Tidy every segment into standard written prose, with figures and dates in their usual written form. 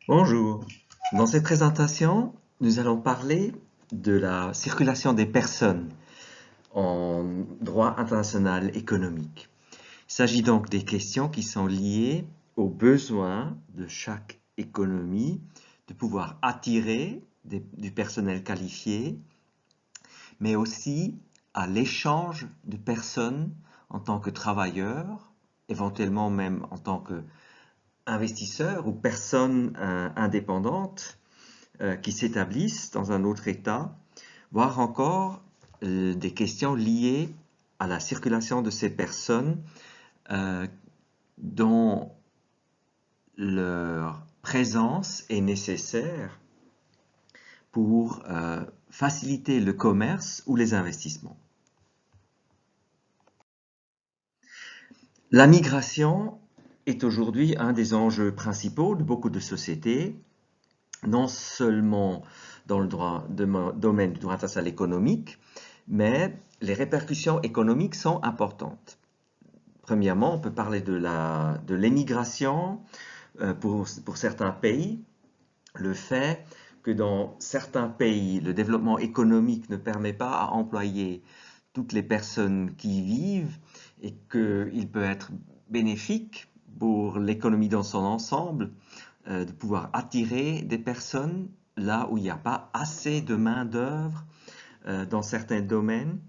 Bonjour. Dans cette présentation, nous allons parler de la circulation des personnes en droit international économique. Il s'agit donc des questions qui sont liées aux besoins de chaque économie de pouvoir attirer du personnel qualifié, mais aussi à l'échange de personnes en tant que travailleurs, éventuellement même en tant qu'investisseurs ou personnes indépendantes qui s'établissent dans un autre État, voire encore des questions liées à la circulation de ces personnes euh, dont leur présence est nécessaire pour faciliter le commerce ou les investissements. La migration est aujourd'hui un des enjeux principaux de beaucoup de sociétés, non seulement dans le domaine du droit international économique, mais les répercussions économiques sont importantes. Premièrement, on peut parler de l'émigration pour certains pays. Le fait que dans certains pays, le développement économique ne permet pas à employer toutes les personnes qui y vivent et qu'il peut être bénéfique pour l'économie dans son ensemble de pouvoir attirer des personnes là où il n'y a pas assez de main-d'œuvre dans certains domaines,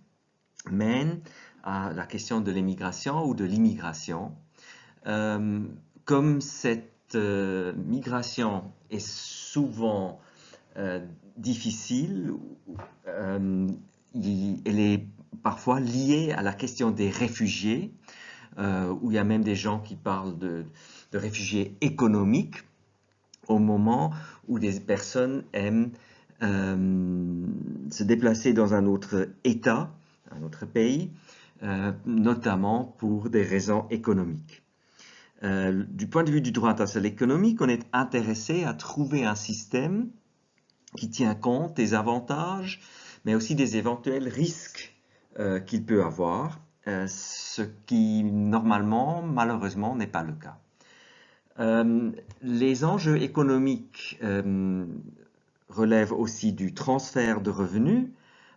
mène à la question de l'émigration ou de l'immigration. Euh, Comme cette migration est souvent euh, difficile, euh, elle est parfois liée à la question des réfugiés, où il y a même des gens qui parlent de réfugiés économiques, au moment où des personnes aiment se déplacer dans un autre État, un autre pays, notamment pour des raisons économiques. Du point de vue du droit international économique, on est intéressé à trouver un système qui tient compte des avantages, mais aussi des éventuels risques qu'il peut avoir, ce qui normalement, malheureusement, n'est pas le cas. Les enjeux économiques relèvent aussi du transfert de revenus,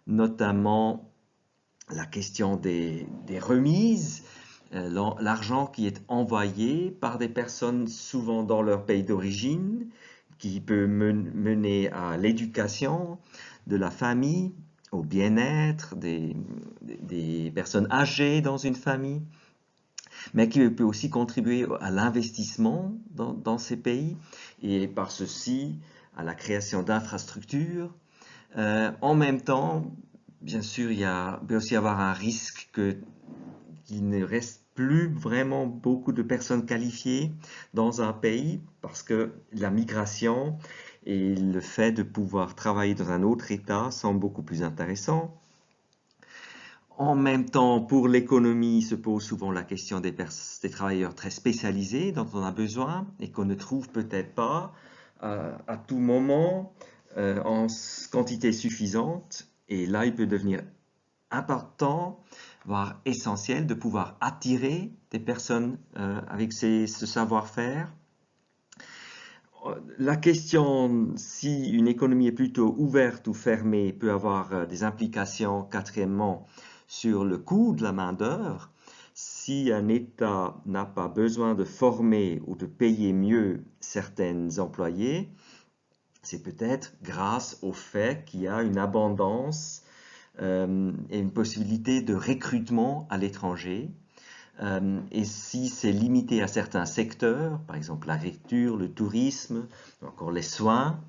notamment la question des remises, l'argent qui est envoyé par des personnes souvent dans leur pays d'origine, qui peut mener à l'éducation de la famille, au bien-être des personnes âgées dans une famille, mais qui peut aussi contribuer à l'investissement dans ces pays et par ceci à la création d'infrastructures. En même temps, bien sûr, peut aussi y avoir un risque qu'il ne reste plus vraiment beaucoup de personnes qualifiées dans un pays parce que la migration et le fait de pouvoir travailler dans un autre État sont beaucoup plus intéressants. En même temps, pour l'économie, se pose souvent la question des travailleurs très spécialisés dont on a besoin et qu'on ne trouve peut-être pas à tout moment en quantité suffisante. Et là, il peut devenir important, voire essentiel, de pouvoir attirer des personnes avec ce savoir-faire. La question si une économie est plutôt ouverte ou fermée peut avoir des implications, quatrièmement, sur le coût de la main-d'œuvre. Si un État n'a pas besoin de former ou de payer mieux certains employés, c'est peut-être grâce au fait qu'il y a une abondance et une possibilité de recrutement à l'étranger. Et si c'est limité à certains secteurs, par exemple l'agriculture, le tourisme, encore les soins,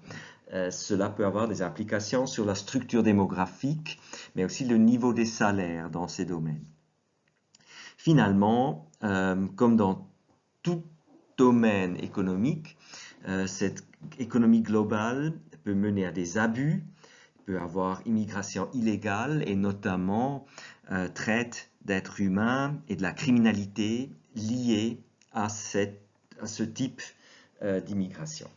cela peut avoir des implications sur la structure démographique, mais aussi le niveau des salaires dans ces domaines. Finalement, comme dans tout domaine économique, cette économie globale peut mener à des abus, peut avoir immigration illégale et notamment traite d'êtres humains et de la criminalité liée à ce type d'immigration.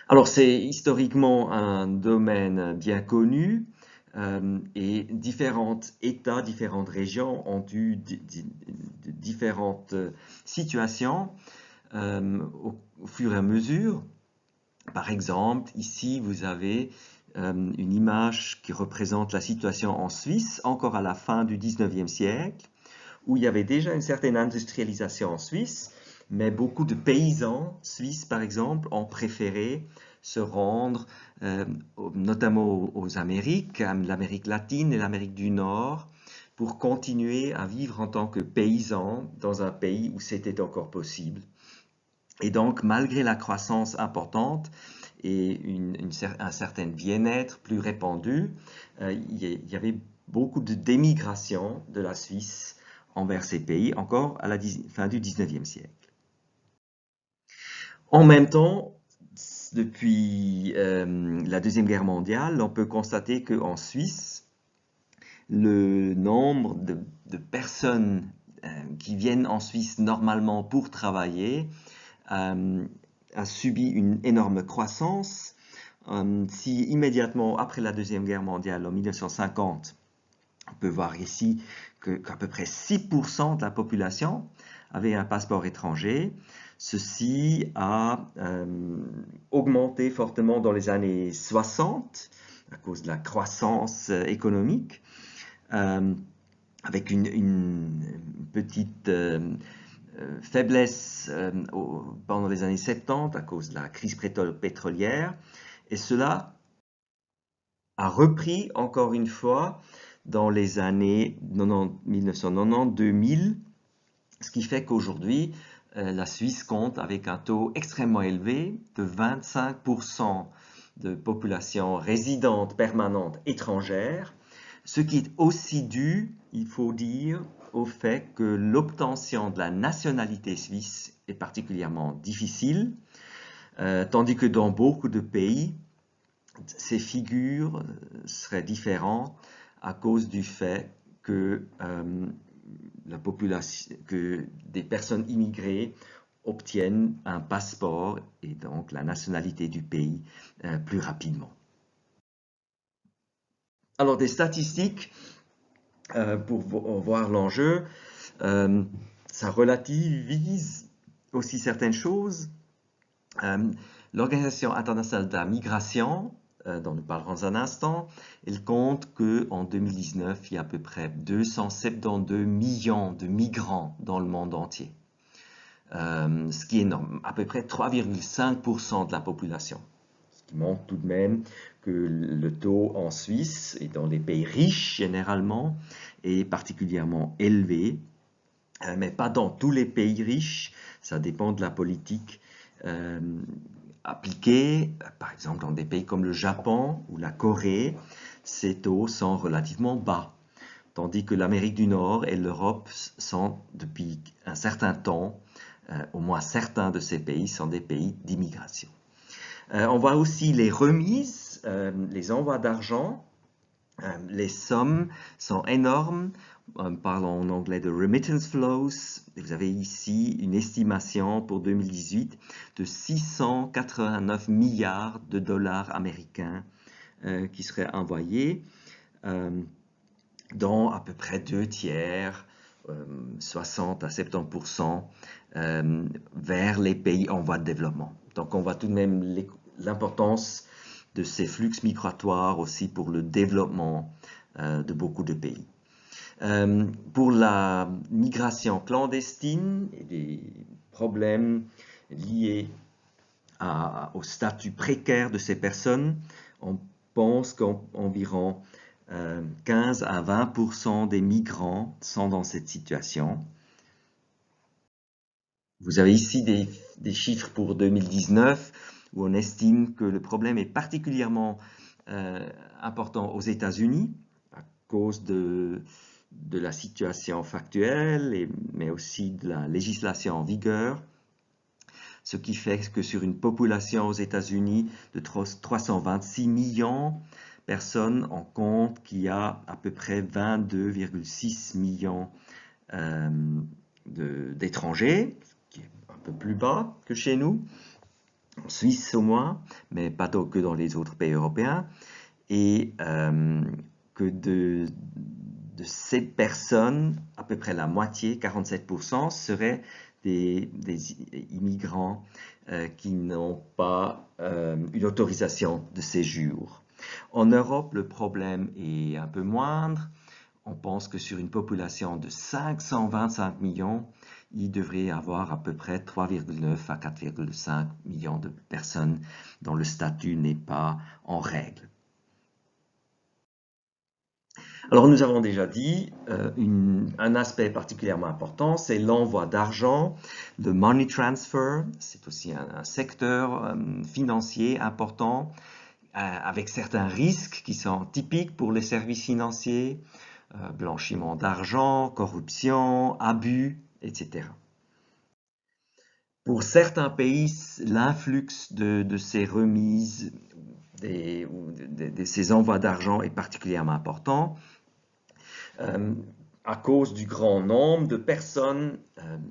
Alors c'est historiquement un domaine bien connu et différents États, différentes régions ont eu différentes situations au fur et à mesure. Par exemple, ici, vous avez une image qui représente la situation en Suisse, encore à la fin du 19e siècle, où il y avait déjà une certaine industrialisation en Suisse, mais beaucoup de paysans suisses, par exemple, ont préféré se rendre notamment aux Amériques, l'Amérique latine et l'Amérique du Nord, pour continuer à vivre en tant que paysans dans un pays où c'était encore possible. Et donc, malgré la croissance importante et un certain bien-être plus répandu, il y avait beaucoup d'émigration de la Suisse envers ces pays, encore à la fin du 19e siècle. En même temps, depuis la Deuxième Guerre mondiale, on peut constater qu'en Suisse, le nombre de personnes qui viennent en Suisse normalement pour travailler a subi une énorme croissance. Si immédiatement après la Deuxième Guerre mondiale, en 1950, on peut voir ici qu'à peu près 6% de la population avait un passeport étranger. Ceci a augmenté fortement dans les années 60 à cause de la croissance économique, avec une petite faiblesse pendant les années 70 à cause de la crise pétrolière. Et cela a repris encore une fois dans les années 1990-2000, ce qui fait qu'aujourd'hui, la Suisse compte avec un taux extrêmement élevé de 25% de population résidente permanente étrangère, ce qui est aussi dû, il faut dire, au fait que l'obtention de la nationalité suisse est particulièrement difficile, tandis que dans beaucoup de pays, ces figures seraient différentes à cause du fait que que des personnes immigrées obtiennent un passeport et donc la nationalité du pays plus rapidement. Alors des statistiques pour voir l'enjeu, ça relativise aussi certaines choses. L'Organisation internationale de la migration, dont nous parlerons dans un instant, elle compte qu'en 2019, il y a à peu près 272 millions de migrants dans le monde entier, ce qui est énorme, à peu près 3,5% de la population, ce qui montre tout de même que le taux en Suisse et dans les pays riches généralement est particulièrement élevé, mais pas dans tous les pays riches, ça dépend de la politique appliquée. Par exemple, dans des pays comme le Japon ou la Corée, ces taux sont relativement bas, tandis que l'Amérique du Nord et l'Europe sont, depuis un certain temps, au moins certains de ces pays sont des pays d'immigration. On voit aussi les remises, les envois d'argent. Les sommes sont énormes. Parlons en anglais de remittance flows. Vous avez ici une estimation pour 2018 de 689 milliards de dollars américains qui seraient envoyés, dont à peu près 2/3, 60 à 70%, vers les pays en voie de développement. Donc on voit tout de même l'importance de ces flux migratoires aussi pour le développement de beaucoup de pays. Pour la migration clandestine et des problèmes liés au statut précaire de ces personnes, on pense qu'environ 15 à 20% des migrants sont dans cette situation. Vous avez ici des chiffres pour 2019 où on estime que le problème est particulièrement important aux États-Unis à cause de la situation factuelle, mais aussi de la législation en vigueur, ce qui fait que sur une population aux États-Unis de 326 millions de personnes, on compte qu'il y a à peu près 22,6 millions d'étrangers, qui est un peu plus bas que chez nous, en Suisse au moins, mais pas que dans les autres pays européens, et que de ces personnes, à peu près la moitié, 47%, seraient des immigrants qui n'ont pas une autorisation de séjour. En Europe, le problème est un peu moindre. On pense que sur une population de 525 millions, il devrait y avoir à peu près 3,9 à 4,5 millions de personnes dont le statut n'est pas en règle. Alors nous avons déjà dit, un aspect particulièrement important, c'est l'envoi d'argent, le money transfer. C'est aussi un secteur financier important avec certains risques qui sont typiques pour les services financiers, blanchiment d'argent, corruption, abus, etc. Pour certains pays, l'influx de ces remises, de ces envois d'argent est particulièrement important. À cause du grand nombre de personnes,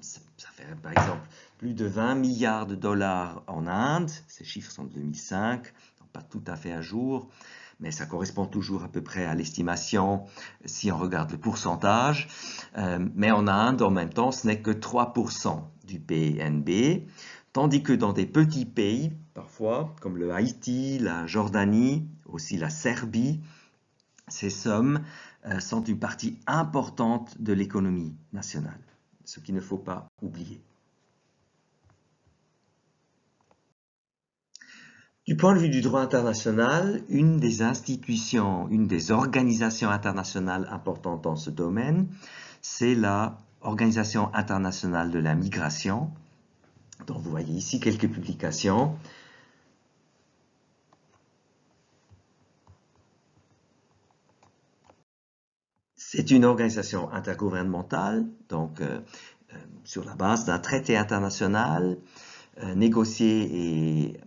ça fait par exemple plus de 20 milliards de dollars en Inde, ces chiffres sont de 2005, donc pas tout à fait à jour, mais ça correspond toujours à peu près à l'estimation si on regarde le pourcentage. Mais en Inde, en même temps, ce n'est que 3% du PNB, tandis que dans des petits pays, parfois, comme le Haïti, la Jordanie, aussi la Serbie, ces sommes sont une partie importante de l'économie nationale, ce qu'il ne faut pas oublier. Du point de vue du droit international, une des institutions, une des organisations internationales importantes dans ce domaine, c'est la Organisation internationale de la migration, dont vous voyez ici quelques publications. C'est une organisation intergouvernementale, donc sur la base d'un traité international négocié et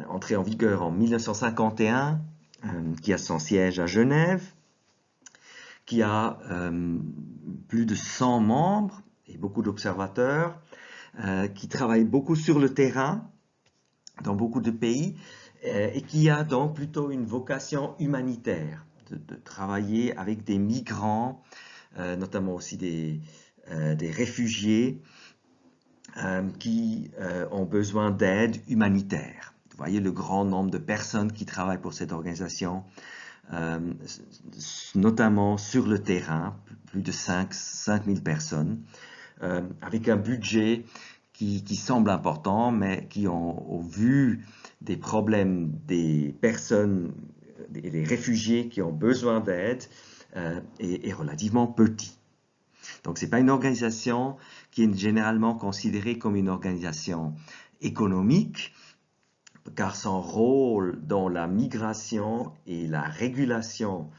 entré en vigueur en 1951, qui a son siège à Genève, qui a plus de 100 membres et beaucoup d'observateurs, qui travaillent beaucoup sur le terrain dans beaucoup de pays et qui a donc plutôt une vocation humanitaire, de travailler avec des migrants, notamment aussi des réfugiés qui ont besoin d'aide humanitaire. Vous voyez le grand nombre de personnes qui travaillent pour cette organisation, notamment sur le terrain, plus de 5 000 personnes, avec un budget qui semble important, mais qui, au vu des problèmes des personnes, des réfugiés qui ont besoin d'aide, est relativement petit. Donc, ce n'est pas une organisation qui est généralement considérée comme une organisation économique, car son rôle dans la migration et la régulation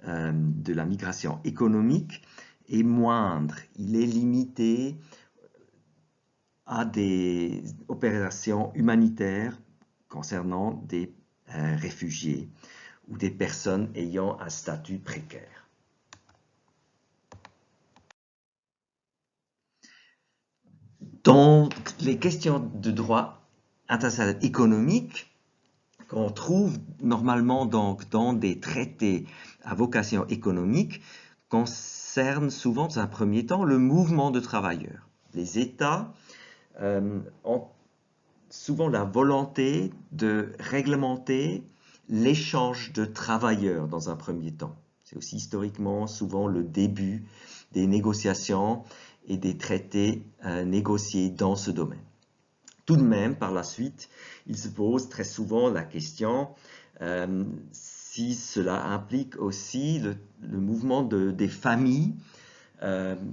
de la migration économique est moindre. Il est limité à des opérations humanitaires concernant des réfugiés ou des personnes ayant un statut précaire. Dans les questions de droit international économique, qu'on trouve normalement donc dans des traités à vocation économique, concernent souvent dans un premier temps le mouvement de travailleurs. Les États ont souvent la volonté de réglementer l'échange de travailleurs dans un premier temps. C'est aussi historiquement souvent le début des négociations et des traités négociés dans ce domaine. Tout de même, par la suite, il se pose très souvent la question si cela implique aussi le mouvement des familles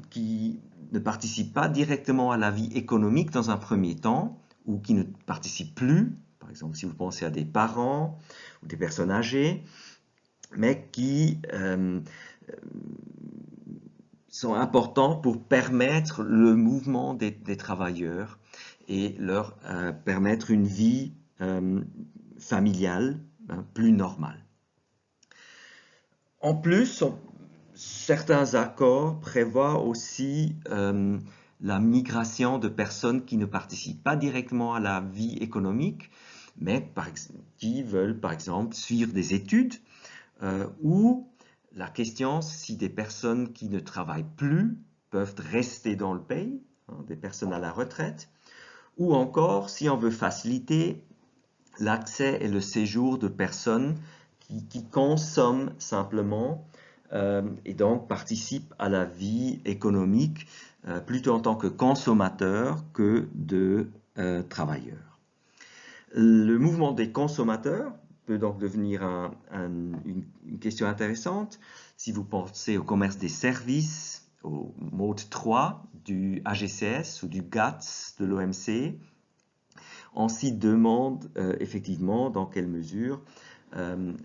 qui ne participent pas directement à la vie économique dans un premier temps, ou qui ne participent plus, par exemple si vous pensez à des parents ou des personnes âgées, mais qui sont importants pour permettre le mouvement des travailleurs et leur permettre une vie familiale plus normale. En plus, certains accords prévoient aussi la migration de personnes qui ne participent pas directement à la vie économique, mais qui veulent par exemple suivre des études ou la question si des personnes qui ne travaillent plus peuvent rester dans le pays des personnes à la retraite, ou encore si on veut faciliter l'accès et le séjour de personnes qui consomment simplement et donc participent à la vie économique plutôt en tant que consommateurs que de travailleurs. Le mouvement des consommateurs peut donc devenir une question intéressante si vous pensez au commerce des services, au mode 3 du AGCS ou du GATS de l'OMC. On s'y demande effectivement dans quelle mesure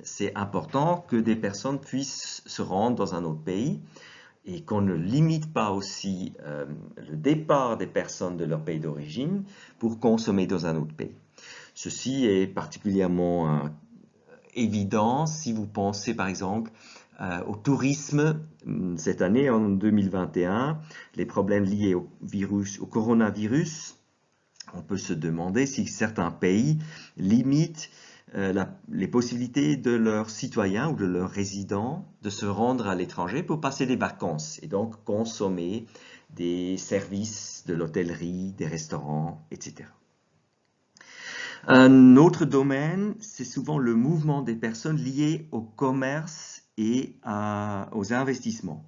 c'est important que des personnes puissent se rendre dans un autre pays et qu'on ne limite pas aussi le départ des personnes de leur pays d'origine pour consommer dans un autre pays. Ceci est particulièrement évident si vous pensez par exemple au tourisme cette année, en 2021, les problèmes liés au coronavirus. On peut se demander si certains pays limitent les possibilités de leurs citoyens ou de leurs résidents de se rendre à l'étranger pour passer des vacances et donc consommer des services de l'hôtellerie, des restaurants, etc. Un autre domaine, c'est souvent le mouvement des personnes liées au commerce et aux investissements.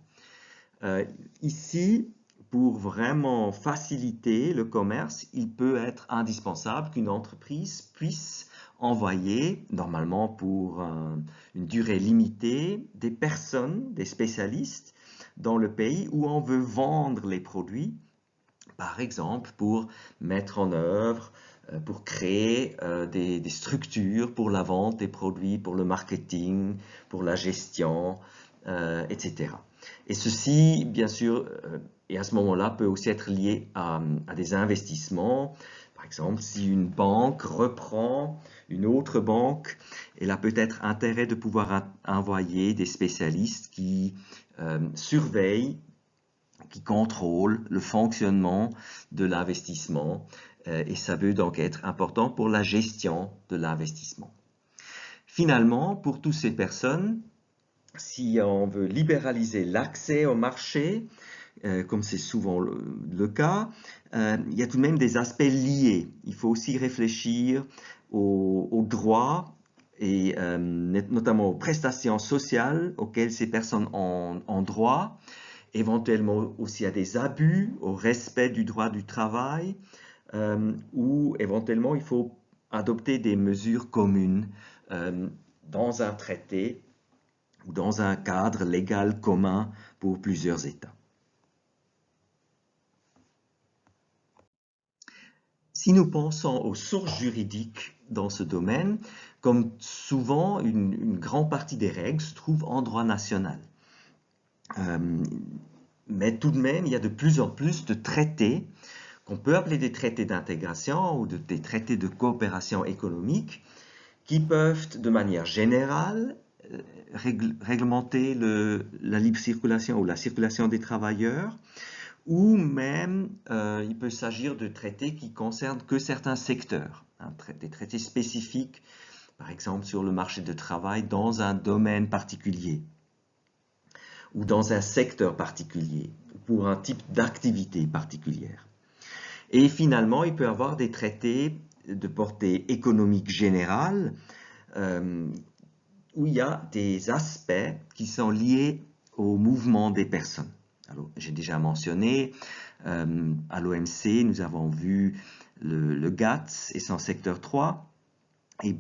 Ici, pour vraiment faciliter le commerce, il peut être indispensable qu'une entreprise puisse envoyer, normalement pour une durée limitée, des personnes, des spécialistes dans le pays où on veut vendre les produits, par exemple pour mettre en œuvre, pour créer des structures pour la vente des produits, pour le marketing, pour la gestion, etc. Et ceci, bien sûr, et à ce moment-là, peut aussi être lié à des investissements. Par exemple, si une banque reprend une autre banque, elle a peut-être intérêt de pouvoir envoyer des spécialistes qui surveillent, qui contrôlent le fonctionnement de l'investissement. Et ça veut donc être important pour la gestion de l'investissement. Finalement, pour toutes ces personnes, si on veut libéraliser l'accès au marché, comme c'est souvent le cas, il y a tout de même des aspects liés. Il faut aussi réfléchir aux droits et notamment aux prestations sociales auxquelles ces personnes ont droit, éventuellement aussi à des abus, au respect du droit du travail, ou éventuellement il faut adopter des mesures communes dans un traité ou dans un cadre légal commun pour plusieurs États. Si nous pensons aux sources juridiques dans ce domaine, comme souvent une grande partie des règles se trouve en droit national. Mais tout de même, il y a de plus en plus de traités qu'on peut appeler des traités d'intégration ou des traités de coopération économique qui peuvent de manière générale réglementer la libre circulation ou la circulation des travailleurs, ou même il peut s'agir de traités qui concernent que certains secteurs, des traités spécifiques, par exemple sur le marché du travail dans un domaine particulier ou dans un secteur particulier, pour un type d'activité particulière. Et finalement, il peut y avoir des traités de portée économique générale où il y a des aspects qui sont liés au mouvement des personnes. J'ai déjà mentionné, à l'OMC, nous avons vu le GATS et son secteur 3, et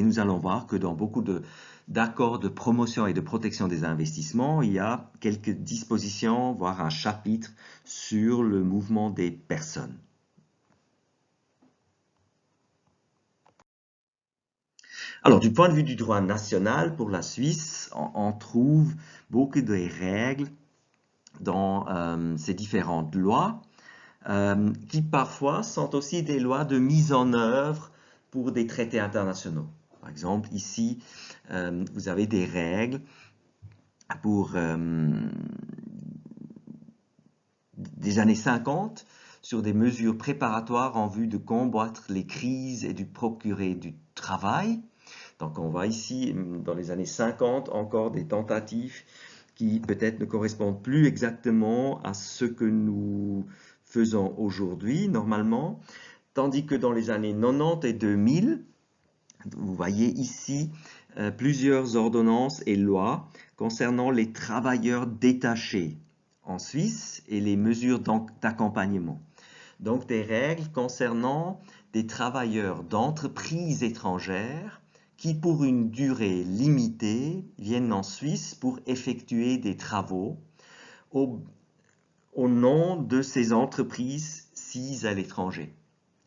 nous allons voir que dans beaucoup d'accords de promotion et de protection des investissements, il y a quelques dispositions, voire un chapitre sur le mouvement des personnes. Alors, du point de vue du droit national, pour la Suisse, on trouve beaucoup de règles dans ces différentes lois, qui parfois sont aussi des lois de mise en œuvre pour des traités internationaux. Par exemple, ici, vous avez des règles pour des années 50 sur des mesures préparatoires en vue de combattre les crises et de procurer du travail. Donc on voit ici, dans les années 50, encore des tentatives qui peut-être ne correspondent plus exactement à ce que nous faisons aujourd'hui, normalement, tandis que dans les années 90 et 2000, vous voyez ici plusieurs ordonnances et lois concernant les travailleurs détachés en Suisse et les mesures d'accompagnement. Donc des règles concernant des travailleurs d'entreprises étrangères qui, pour une durée limitée, viennent en Suisse pour effectuer des travaux au nom de ces entreprises sises à l'étranger.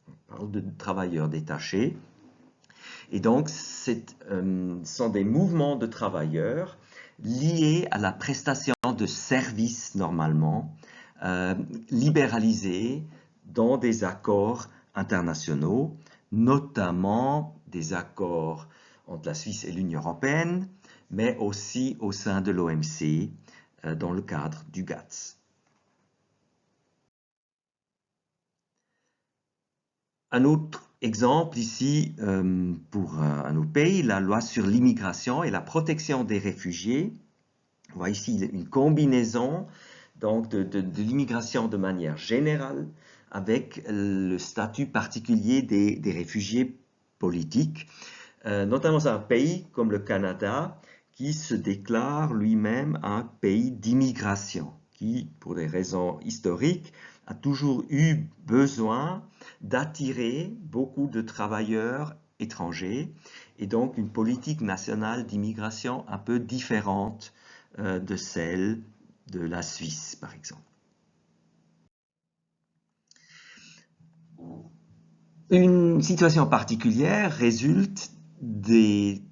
On parle de travailleurs détachés. Et donc, ce sont des mouvements de travailleurs liés à la prestation de services, normalement, libéralisés dans des accords internationaux, notamment des accords entre la Suisse et l'Union européenne, mais aussi au sein de l'OMC, dans le cadre du GATS. Un autre exemple ici pour un autre pays, la loi sur l'immigration et la protection des réfugiés. On voit ici une combinaison donc, de l'immigration de manière générale avec le statut particulier des réfugiés politiques, notamment dans un pays comme le Canada qui se déclare lui-même un pays d'immigration, qui, pour des raisons historiques, a toujours eu besoin d'attirer beaucoup de travailleurs étrangers et donc une politique nationale d'immigration un peu différente de celle de la Suisse, par exemple. Une situation particulière résulte des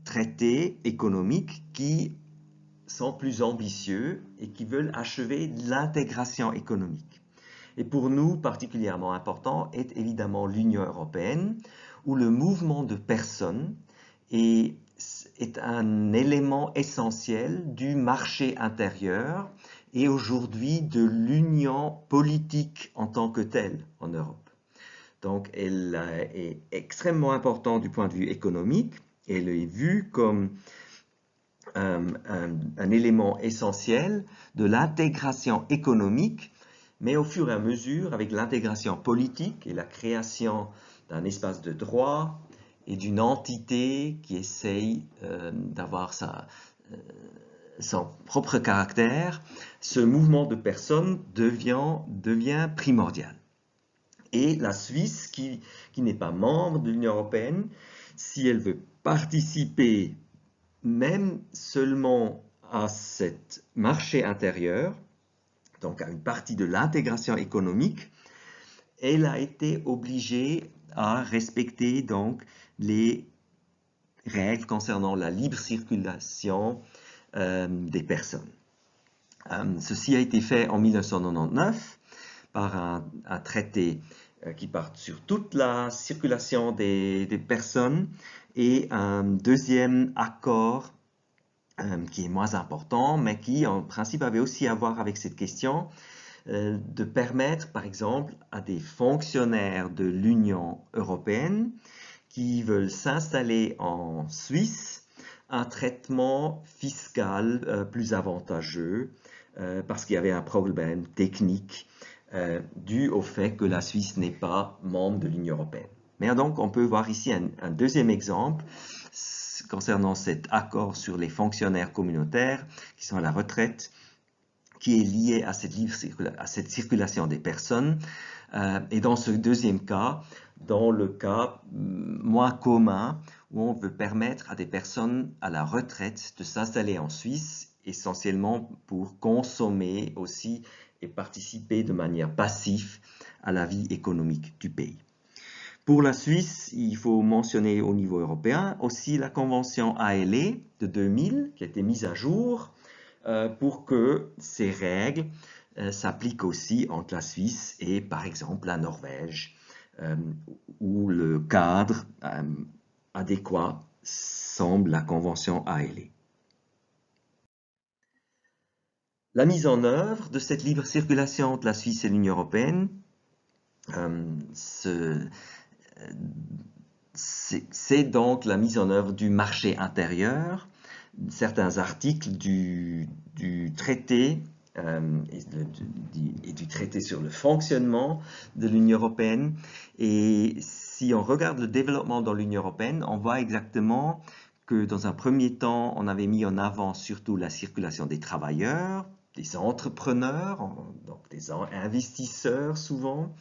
traités économiques qui sont plus ambitieux et qui veulent achever l'intégration économique. Et pour nous, particulièrement important est évidemment l'Union européenne, où le mouvement de personnes est un élément essentiel du marché intérieur et aujourd'hui de l'union politique en tant que telle en Europe. Donc, elle est extrêmement importante du point de vue économique. Elle est vue comme un élément essentiel de l'intégration économique, mais au fur et à mesure, avec l'intégration politique et la création d'un espace de droit et d'une entité qui essaye d'avoir son propre caractère, ce mouvement de personnes devient primordial. Et la Suisse, qui n'est pas membre de l'Union européenne, si elle veut participer même seulement à ce marché intérieur, donc à une partie de l'intégration économique, elle a été obligée à respecter donc les règles concernant la libre circulation des personnes. Ceci a été fait en 1999 par un traité qui porte sur toute la circulation des personnes et un deuxième accord qui est moins important, mais qui en principe avait aussi à voir avec cette question de permettre par exemple à des fonctionnaires de l'Union européenne qui veulent s'installer en Suisse un traitement fiscal plus avantageux parce qu'il y avait un problème technique dû au fait que la Suisse n'est pas membre de l'Union européenne. Mais donc, on peut voir ici un deuxième exemple concernant cet accord sur les fonctionnaires communautaires qui sont à la retraite, qui est lié à cette circulation des personnes. Et dans ce deuxième cas, dans le cas moins commun, où on veut permettre à des personnes à la retraite de s'installer en Suisse, essentiellement pour consommer aussi et participer de manière passive à la vie économique du pays. Pour la Suisse, il faut mentionner au niveau européen aussi la convention ALE de 2000 qui a été mise à jour pour que ces règles s'appliquent aussi entre la Suisse et par exemple la Norvège, où le cadre adéquat semble la convention ALE. La mise en œuvre de cette libre circulation entre la Suisse et l'Union européenne, c'est donc la mise en œuvre du marché intérieur. Certains articles du traité et du traité sur le fonctionnement de l'Union européenne. Et si on regarde le développement dans l'Union européenne, on voit exactement que dans un premier temps, on avait mis en avant surtout la circulation des travailleurs, des entrepreneurs, donc des investisseurs souvent,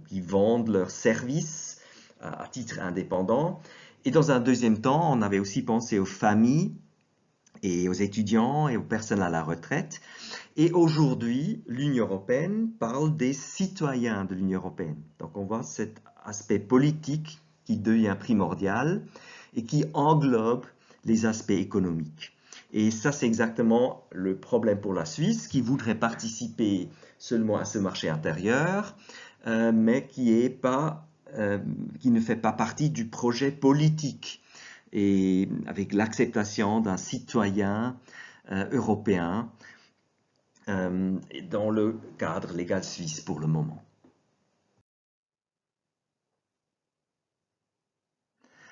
qui vendent leurs services à titre indépendant. Et dans un deuxième temps, on avait aussi pensé aux familles et aux étudiants et aux personnes à la retraite. Et aujourd'hui, l'Union européenne parle des citoyens de l'Union européenne. Donc on voit cet aspect politique qui devient primordial et qui englobe les aspects économiques. Et ça, c'est exactement le problème pour la Suisse, qui voudrait participer seulement à ce marché intérieur, mais qui ne fait pas partie du projet politique, et avec l'acceptation d'un citoyen européen dans le cadre légal suisse pour le moment.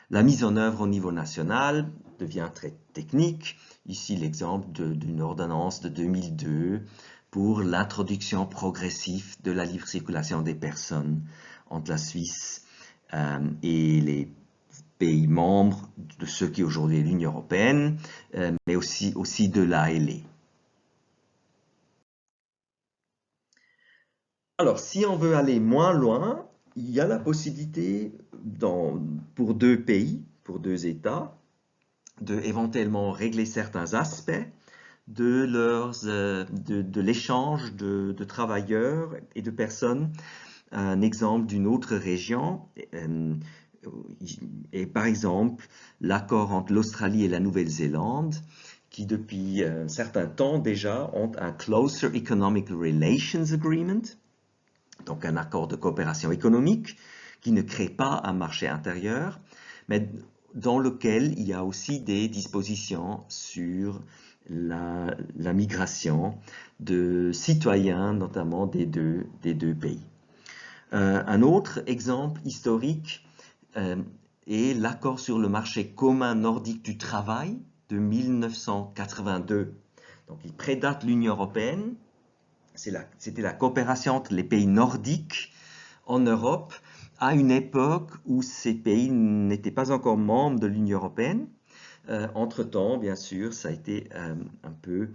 La mise en œuvre au niveau national devient très technique. Ici, l'exemple d'une ordonnance de 2002 pour l'introduction progressive de la libre circulation des personnes entre la Suisse et les pays membres de ce qui est aujourd'hui l'Union européenne, mais aussi de l'ALE. Alors, si on veut aller moins loin, il y a la possibilité pour deux pays, pour deux États, de éventuellement régler certains aspects de l'échange de travailleurs et de personnes. Un exemple d'une autre région est par exemple l'accord entre l'Australie et la Nouvelle-Zélande, qui depuis un certain temps déjà ont un Closer Economic Relations Agreement, donc un accord de coopération économique qui ne crée pas un marché intérieur, mais dans lequel il y a aussi des dispositions sur la migration de citoyens, notamment des deux pays. Un autre exemple historique est l'accord sur le marché commun nordique du travail de 1982. Donc il prédate l'Union européenne. C'était la coopération entre les pays nordiques en Europe à une époque où ces pays n'étaient pas encore membres de l'Union européenne. Entre-temps, bien sûr, ça a été un peu...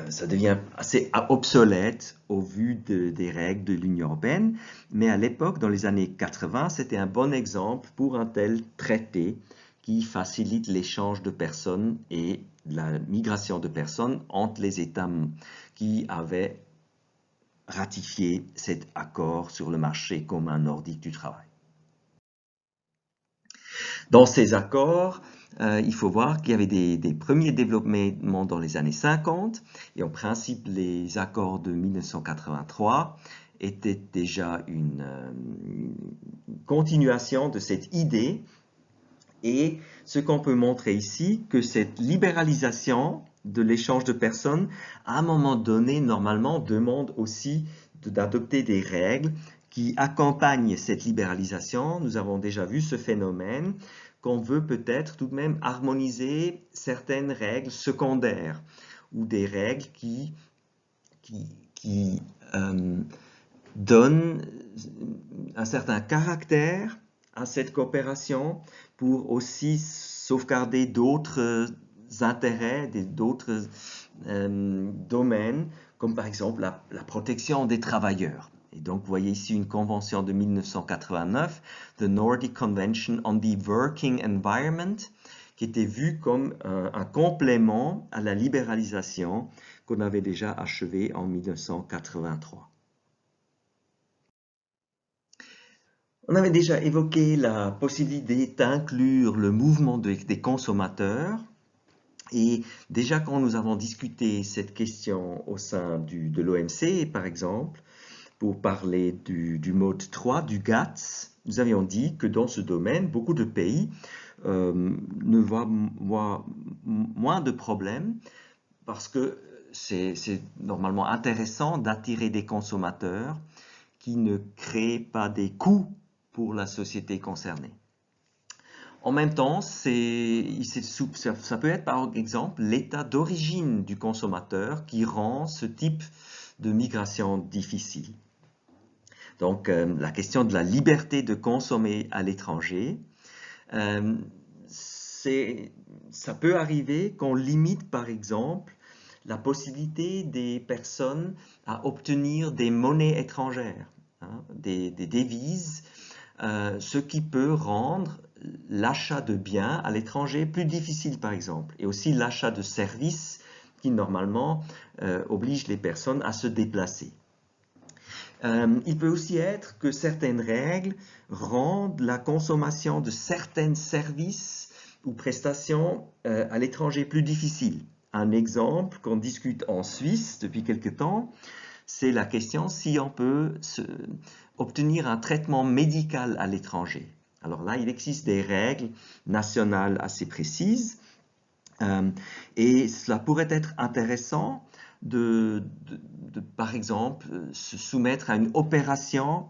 ça devient assez obsolète au vu des règles de l'Union européenne, mais à l'époque, dans les années 80, c'était un bon exemple pour un tel traité qui facilite l'échange de personnes et la migration de personnes entre les États qui avaient ratifié cet accord sur le marché commun nordique du travail. Dans ces accords, il faut voir qu'il y avait des premiers développements dans les années 50 et en principe les accords de 1983 étaient déjà une continuation de cette idée. Et ce qu'on peut montrer ici, que cette libéralisation de l'échange de personnes, à un moment donné, normalement, demande aussi d'adopter des règles qui accompagnent cette libéralisation. Nous avons déjà vu ce phénomène, qu'on veut peut-être tout de même harmoniser certaines règles secondaires ou des règles qui donnent un certain caractère à cette coopération pour aussi sauvegarder d'autres intérêts, d'autres domaines, comme par exemple la protection des travailleurs. Et donc, vous voyez ici une convention de 1989, the Nordic Convention on the Working Environment, qui était vue comme un complément à la libéralisation qu'on avait déjà achevée en 1983. On avait déjà évoqué la possibilité d'inclure le mouvement des consommateurs. Et déjà quand nous avons discuté cette question au sein de l'OMC, par exemple, pour parler du mode 3 du GATS, nous avions dit que dans ce domaine, beaucoup de pays ne voient moins de problèmes parce que c'est normalement intéressant d'attirer des consommateurs qui ne créent pas des coûts pour la société concernée. En même temps, ça peut être par exemple l'état d'origine du consommateur qui rend ce type de migration difficile. Donc, la question de la liberté de consommer à l'étranger, ça peut arriver qu'on limite par exemple la possibilité des personnes à obtenir des monnaies étrangères, hein, des devises, ce qui peut rendre l'achat de biens à l'étranger plus difficile par exemple, et aussi l'achat de services qui normalement obligent les personnes à se déplacer. Il peut aussi être que certaines règles rendent la consommation de certains services ou prestations à l'étranger plus difficile. Un exemple qu'on discute en Suisse depuis quelque temps, c'est la question si on peut obtenir un traitement médical à l'étranger. Alors là, il existe des règles nationales assez précises et cela pourrait être intéressant par exemple, se soumettre à une opération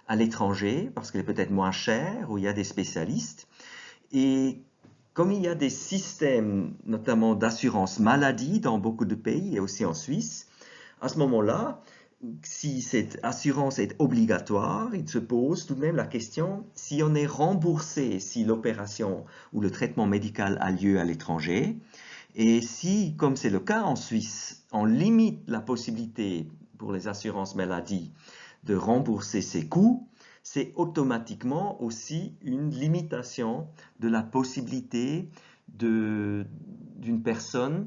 à l'étranger, parce qu'elle est peut-être moins chère, où il y a des spécialistes. Et comme il y a des systèmes, notamment d'assurance maladie dans beaucoup de pays, et aussi en Suisse, à ce moment-là, si cette assurance est obligatoire, il se pose tout de même la question si on est remboursé, si l'opération ou le traitement médical a lieu à l'étranger. Et si, comme c'est le cas en Suisse, on limite la possibilité pour les assurances maladie de rembourser ses coûts, c'est automatiquement aussi une limitation de la possibilité d'une personne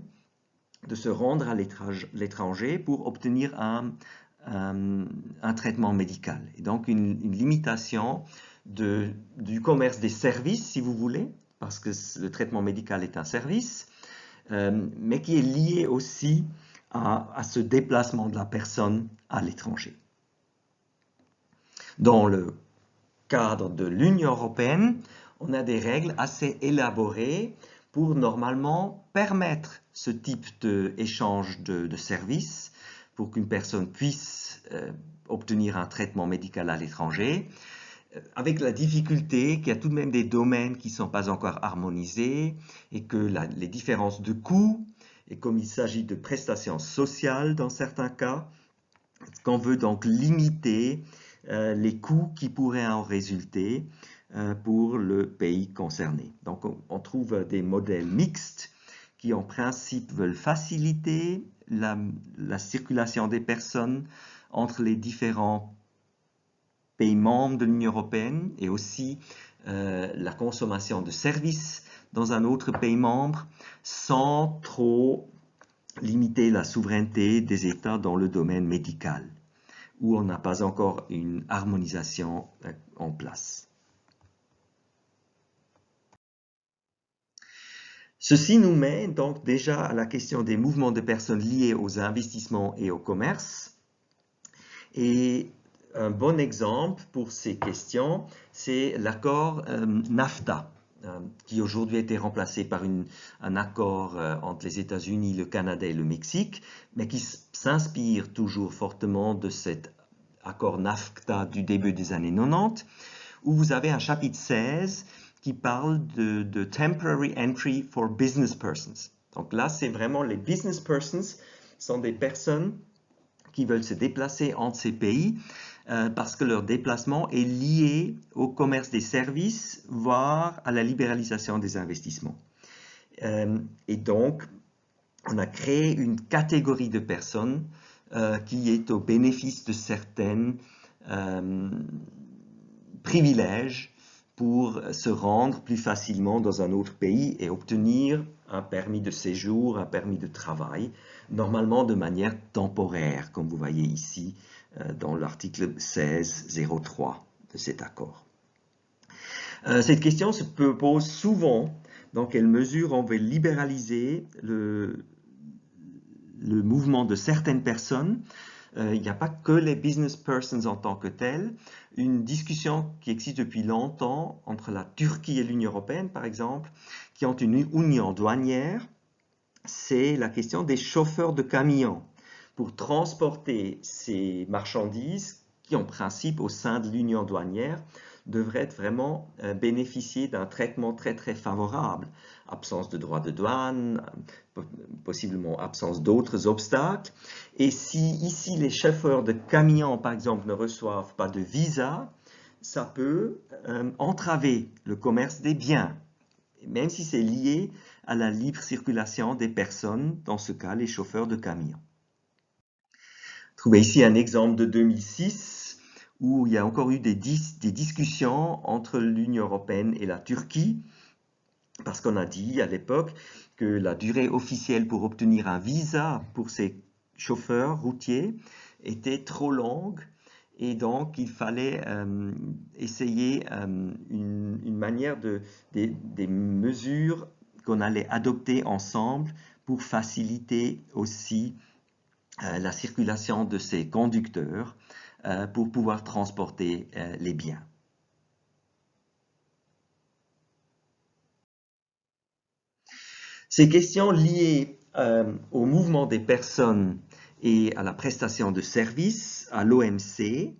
de se rendre à l'étranger pour obtenir un traitement médical. Et donc une limitation du commerce des services, si vous voulez, parce que le traitement médical est un service, mais qui est lié aussi à ce déplacement de la personne à l'étranger. Dans le cadre de l'Union européenne, on a des règles assez élaborées pour normalement permettre ce type d'échange de services pour qu'une personne puisse obtenir un traitement médical à l'étranger, avec la difficulté qu'il y a tout de même des domaines qui ne sont pas encore harmonisés et que les différences de coûts, et comme il s'agit de prestations sociales dans certains cas, qu'on veut donc limiter les coûts qui pourraient en résulter pour le pays concerné. Donc on trouve des modèles mixtes qui en principe veulent faciliter la circulation des personnes entre les différents pays membres de l'Union européenne et aussi la consommation de services dans un autre pays membre sans trop limiter la souveraineté des États dans le domaine médical, où on n'a pas encore une harmonisation en place. Ceci nous mène donc déjà à la question des mouvements de personnes liés aux investissements et au commerce. Et un bon exemple pour ces questions, c'est l'accord NAFTA, qui aujourd'hui a été remplacé par un accord entre les États-Unis, le Canada et le Mexique, mais qui s'inspire toujours fortement de cet accord NAFTA du début des années 90, où vous avez un chapitre 16 qui parle de Temporary Entry for Business Persons. Donc là, c'est vraiment les business persons, sont des personnes qui veulent se déplacer entre ces pays parce que leur déplacement est lié au commerce des services, voire à la libéralisation des investissements. Et donc, on a créé une catégorie de personnes qui est au bénéfice de certains privilèges pour se rendre plus facilement dans un autre pays et obtenir un permis de séjour, un permis de travail, normalement de manière temporaire, comme vous voyez ici dans l'article 16.03 de cet accord. Cette question se pose souvent dans quelle mesure on veut libéraliser le mouvement de certaines personnes. Il n'y a pas que les business persons en tant que tels. Une discussion qui existe depuis longtemps entre la Turquie et l'Union européenne, par exemple, qui ont une union douanière, c'est la question des chauffeurs de camions pour transporter ces marchandises qui en principe au sein de l'union douanière devraient vraiment bénéficier d'un traitement très très favorable. Absence de droits de douane, possiblement absence d'autres obstacles. Et si ici les chauffeurs de camions par exemple ne reçoivent pas de visa, ça peut entraver le commerce des biens, même si c'est lié à la libre circulation des personnes, dans ce cas les chauffeurs de camions. Trouvez ici un exemple de 2006 où il y a encore eu des discussions entre l'Union européenne et la Turquie, parce qu'on a dit à l'époque que la durée officielle pour obtenir un visa pour ces chauffeurs routiers était trop longue, et donc il fallait essayer une manière des mesures qu'on allait adopter ensemble pour faciliter aussi la circulation de ces conducteurs pour pouvoir transporter les biens. Ces questions liées au mouvement des personnes et à la prestation de services, à l'OMC,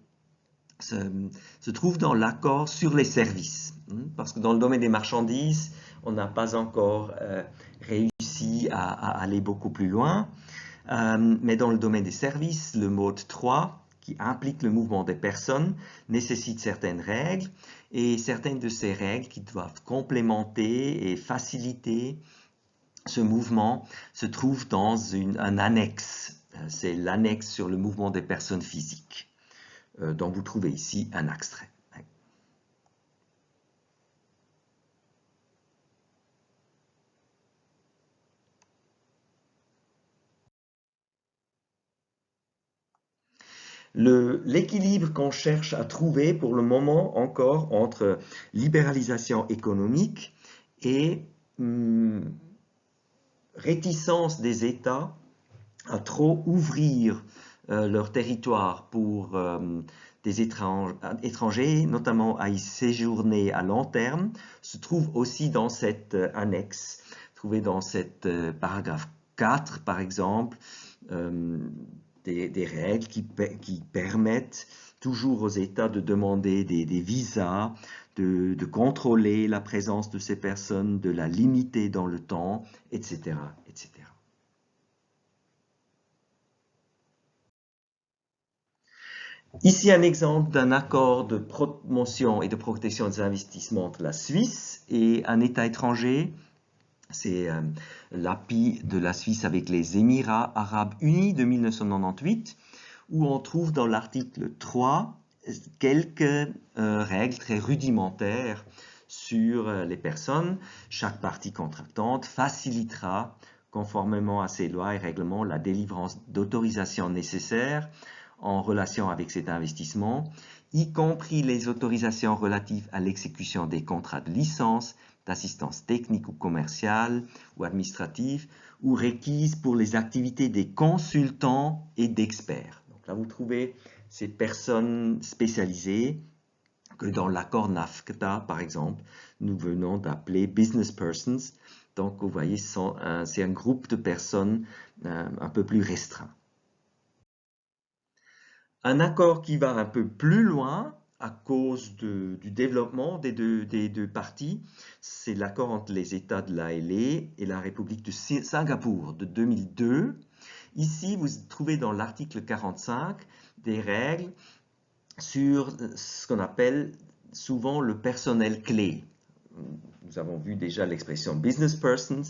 se trouvent dans l'accord sur les services. Parce que dans le domaine des marchandises, on n'a pas encore réussi à aller beaucoup plus loin. Mais dans le domaine des services, le mode 3, qui implique le mouvement des personnes, nécessite certaines règles, et certaines de ces règles qui doivent complémenter et faciliter ce mouvement se trouvent dans un annexe. C'est l'annexe sur le mouvement des personnes physiques, dont vous trouvez ici un extrait. L'équilibre qu'on cherche à trouver pour le moment encore entre libéralisation économique et réticence des États à trop ouvrir leur territoire pour des étrangers, notamment à y séjourner à long terme, se trouve aussi dans cette annexe, trouvée dans cette paragraphe 4 par exemple, des règles qui permettent toujours aux États de demander des visas, de contrôler la présence de ces personnes, de la limiter dans le temps, etc., etc. Ici un exemple d'un accord de promotion et de protection des investissements entre la Suisse et un État étranger. C'est l'API de la Suisse avec les Émirats arabes unis de 1998, où on trouve dans l'article 3 quelques règles très rudimentaires sur les personnes. Chaque partie contractante facilitera, conformément à ces lois et règlements, la délivrance d'autorisations nécessaires en relation avec cet investissement, y compris les autorisations relatives à l'exécution des contrats de licence, d'assistance technique ou commerciale ou administrative, ou requises pour les activités des consultants et d'experts. Donc là, vous trouvez ces personnes spécialisées que dans l'accord NAFTA, par exemple, nous venons d'appeler business persons. Donc, vous voyez, c'est un groupe de personnes un peu plus restreint. Un accord qui va un peu plus loin à cause du développement des deux parties, c'est l'accord entre les États de l'ALE et la République de Singapour de 2002. Ici, vous trouvez dans l'article 45 des règles sur ce qu'on appelle souvent le personnel clé. Nous avons vu déjà l'expression business persons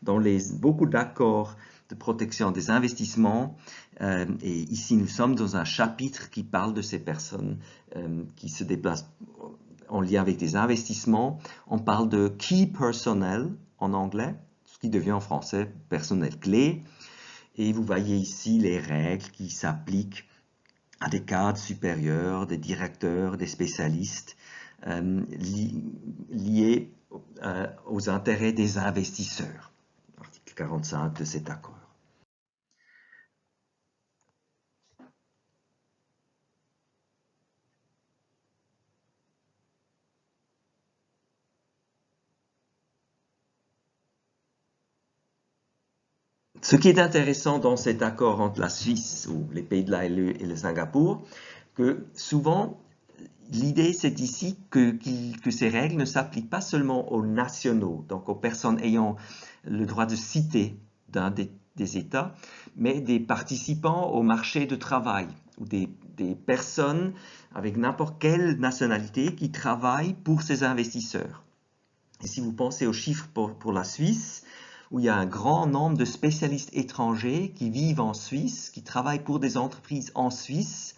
dans beaucoup d'accords de protection des investissements. Et ici, nous sommes dans un chapitre qui parle de ces personnes qui se déplacent en lien avec des investissements. On parle de key personnel en anglais, ce qui devient en français personnel clé. Et vous voyez ici les règles qui s'appliquent à des cadres supérieurs, des directeurs, des spécialistes liés aux intérêts des investisseurs. Article 45 de cet accord. Ce qui est intéressant dans cet accord entre la Suisse ou les pays de l'ALE et le Singapour, que souvent, l'idée c'est ici que ces règles ne s'appliquent pas seulement aux nationaux, donc aux personnes ayant le droit de citer d'un des États, mais des participants au marché de travail ou des personnes avec n'importe quelle nationalité qui travaillent pour ces investisseurs. Et si vous pensez aux chiffres pour la Suisse, où il y a un grand nombre de spécialistes étrangers qui vivent en Suisse, qui travaillent pour des entreprises en Suisse,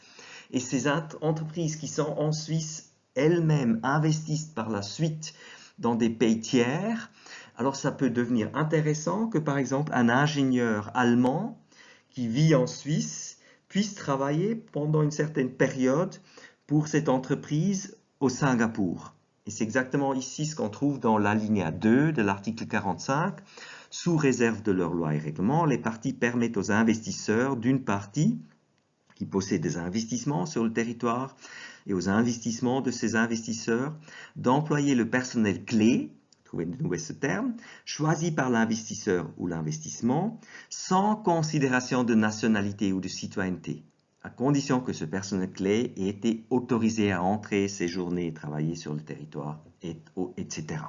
et ces entreprises qui sont en Suisse elles-mêmes investissent par la suite dans des pays tiers, alors ça peut devenir intéressant que par exemple un ingénieur allemand qui vit en Suisse puisse travailler pendant une certaine période pour cette entreprise au Singapour. Et c'est exactement ici ce qu'on trouve dans l'alinéa 2 de l'article 45. Sous réserve de leurs lois et règlements, les parties permettent aux investisseurs d'une partie qui possèdent des investissements sur le territoire et aux investissements de ces investisseurs d'employer le personnel clé, trouvez de nouveau ce terme, choisi par l'investisseur ou l'investissement, sans considération de nationalité ou de citoyenneté, à condition que ce personnel clé ait été autorisé à entrer, séjourner et travailler sur le territoire, etc.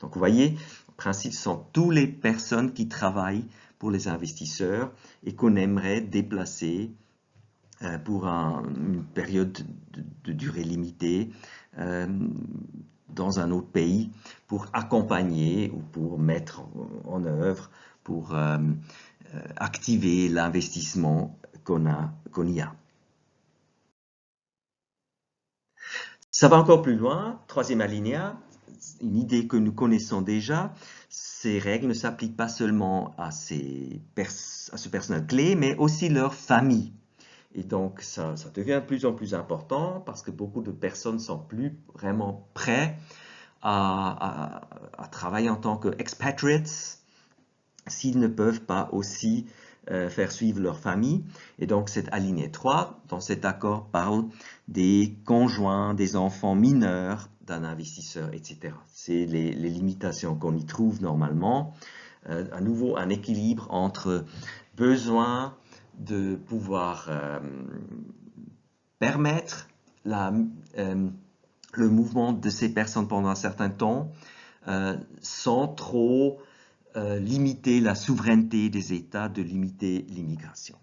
Donc vous voyez, en principe, ce sont toutes les personnes qui travaillent pour les investisseurs et qu'on aimerait déplacer pour une période de durée limitée dans un autre pays pour accompagner ou pour mettre en œuvre, pour activer l'investissement qu'on y a. Ça va encore plus loin, troisième alinéa, une idée que nous connaissons déjà, ces règles ne s'appliquent pas seulement à ce personnel clé, mais aussi leur famille. Et donc, ça devient de plus en plus important parce que beaucoup de personnes ne sont plus vraiment prêtes à travailler en tant qu'expatriates s'ils ne peuvent pas aussi faire suivre leur famille. Et donc, cette alinéa 3, dans cet accord, parle des conjoints, des enfants mineurs d'un investisseur, etc. C'est les limitations qu'on y trouve normalement. À nouveau, un équilibre entre besoin de pouvoir permettre le mouvement de ces personnes pendant un certain temps sans trop limiter la souveraineté des États, de limiter l'immigration.